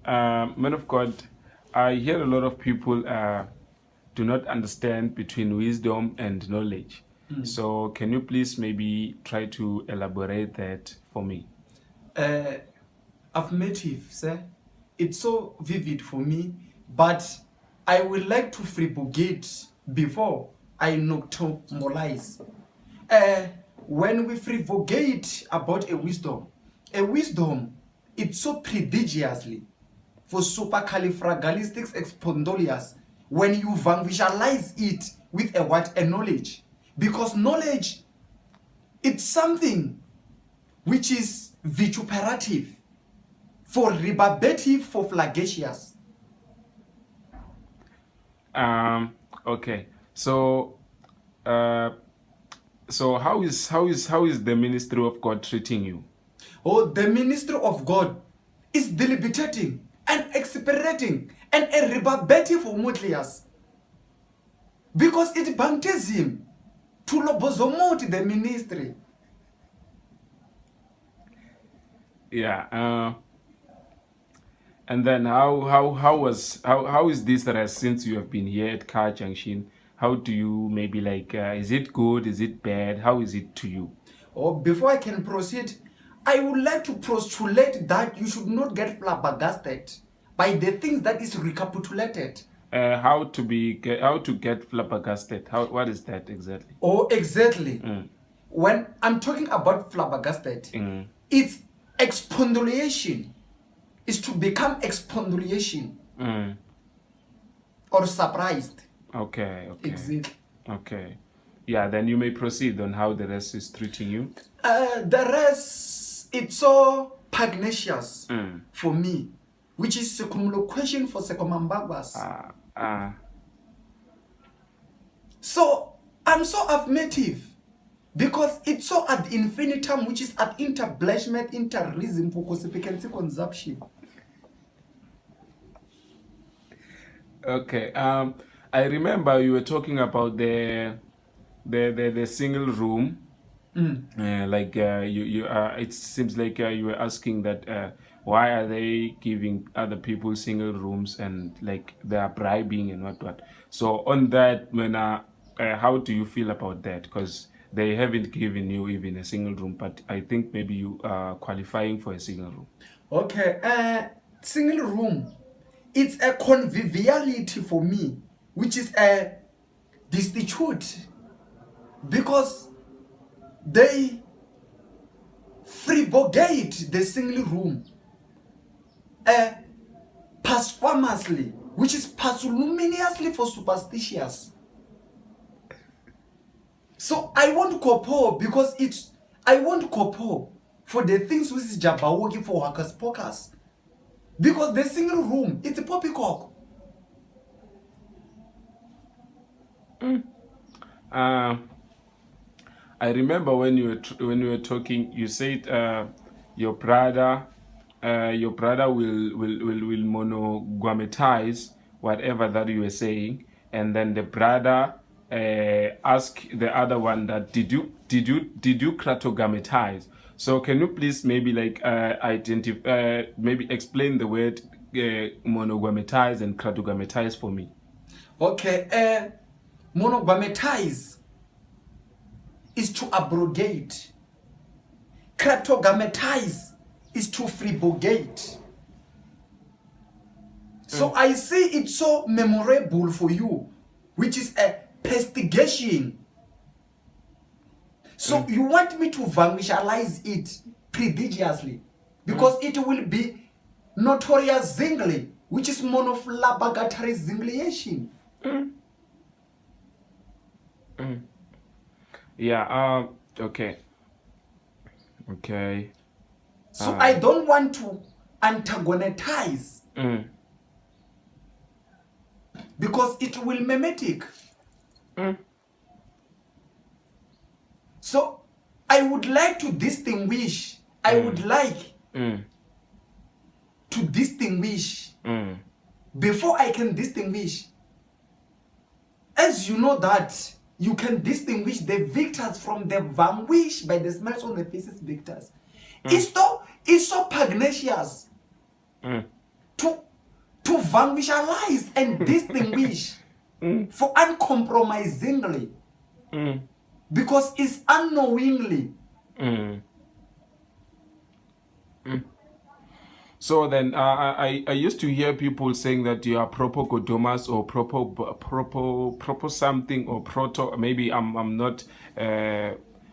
Man of God, I hear a lot of people do not understand between wisdom and knowledge. So can you please maybe try to elaborate that for me? Affirmative, sir. It's so vivid for me, but I would like to fribogate before I nocturnalize. When we fribogate about a wisdom, it's so prodigiously for supercalifragilisticexpialidocious when you visualize it with a what? A knowledge. Because knowledge, it's something which is vituperative, for rebarbative, for flagitious. Okay. So how is the ministry of God treating you? Oh, the ministry of God is deliberating and expediting and a rebarbative for Mutlias. Because it bantes him to lobozomote the ministry. Yeah. And then how is this rest since you have been here at Car Junction? How do you maybe like? Is it good? Is it bad? How is it to you? Oh, before I can proceed, I would like to postulate that you should not get flabbergasted by the things that is recapitulated. How to get flabbergasted? What is that exactly? Oh, exactly. When I'm talking about flabbergasted, it's expondulation. Is to become expondulation or surprised. Okay. Exactly. Okay. Yeah, then you may proceed on how the rest is treating you. The rest, it's so pugnacious for me, which is circumlocution for circumambabas. So I'm so affirmative because it's so ad infinitum, which is ad interblancement, interreason for consequency consumption. Okay. I remember you were talking about the single room. It seems like you were asking that why are they giving other people single rooms and like they are bribing and what. So on that, how do you feel about that? Because they haven't given you even a single room, but I think maybe you are qualifying for a single room. Okay. Single room. It's a conviviality for me, which is a destitute, because they fribogate the single room pasquamously, which is pasuluminously for superstitious. So I want kopo because I want kopo for the things which is jabawogi for workers pokers. Because the single room, it's a poppycock. I remember when you were talking, you said your brother will monogametize whatever that you were saying, and then the brother ask the other one that did you cratogametize? So can you please maybe like maybe explain the word monogametize and cratogametize for me? Okay, monogametize is to abrogate. Cratogametize is to fribogate. So I see it so memorable for you, which is a pestigation. So you want me to visualize it prodigiously because it will be notorious zingly, which is monoflabagatory zingliation. Yeah. Okay. So I don't want to antagonize because it will mimetic. So I would like to distinguish. I would like to distinguish. Before I can distinguish, as you know that you can distinguish the victors from the vanquished by the smiles on the faces victors. It's so pugnacious to visualize and distinguish for uncompromisingly, because it's unknowingly. So then, I used to hear people saying that you are propogodomas or propo something or proto. Maybe I'm not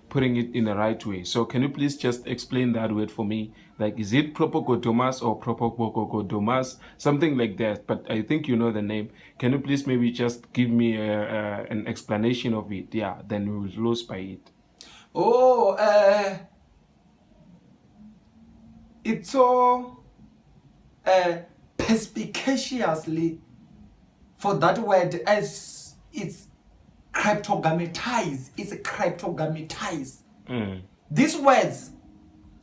putting it in the right way. So can you please just explain that word for me? Like, is it propogodomas or propogodomas? Something like that. But I think you know the name. Can you please maybe just give me an explanation of it? Yeah, then we will lose by it. Oh, it's so perspicaciously for that word as it's cryptogametize. It's cryptogametize. These words,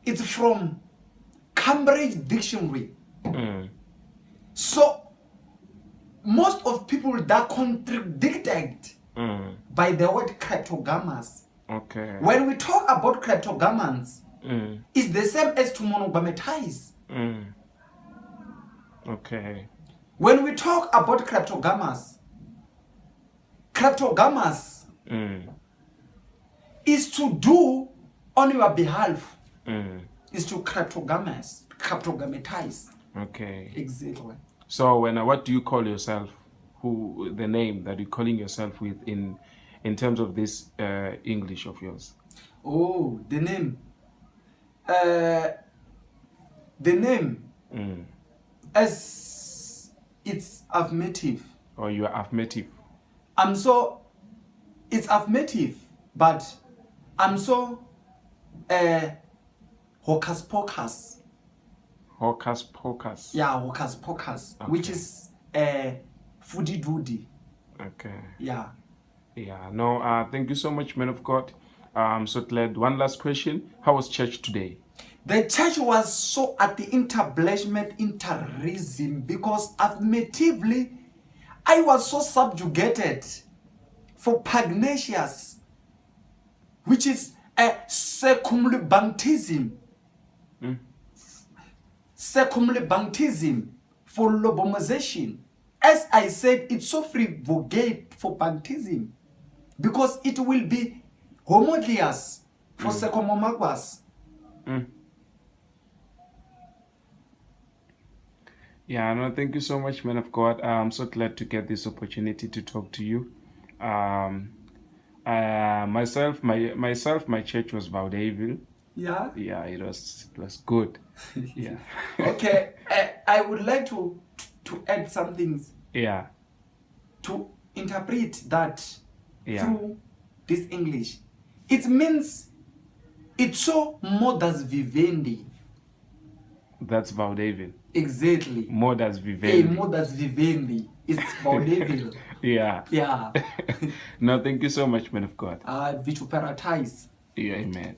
it's from Cambridge Dictionary. So most of people that contradicted by the word cryptogamous. Okay. When we talk about cryptogamans, it's the same as to monogametize. Okay. When we talk about cryptogamous is to do on your behalf. Is to cryptogametize. Okay. Exactly. So what do you call yourself? Who the name that you're calling yourself with in terms of this English of yours? Oh, the name. The name. As it's affirmative. Or you are affirmative. It's affirmative, but I'm so hocus pocus. Hocus pocus. Yeah, hocus pocus, Okay. which is foodie doody. Okay. Yeah. Yeah. No. Thank you so much, man of God. I'm so glad. One last question: how was church today? The church was so at the interblessment interism, because affirmatively I was so subjugated for pugnacious, which is a circumlibantism. Circumlibantism for lobomization. As I said, it's so frivogate for baptism, because it will be homodious for circumomagwas. Yeah, no, thank you so much, man of God. I'm so glad to get this opportunity to talk to you. Myself, my church was Vaudeville. Yeah. Yeah, it was good. Yeah. Okay, I would like to add some things. Yeah. To interpret that Yeah. through this English. It means it's so modus vivendi. That's Vaudeville. Exactly. Modus A vivendi. modus vivendi. It's vaudeville. Yeah. Yeah. No, thank you so much, man of God. Vituperatize. Yeah, amen.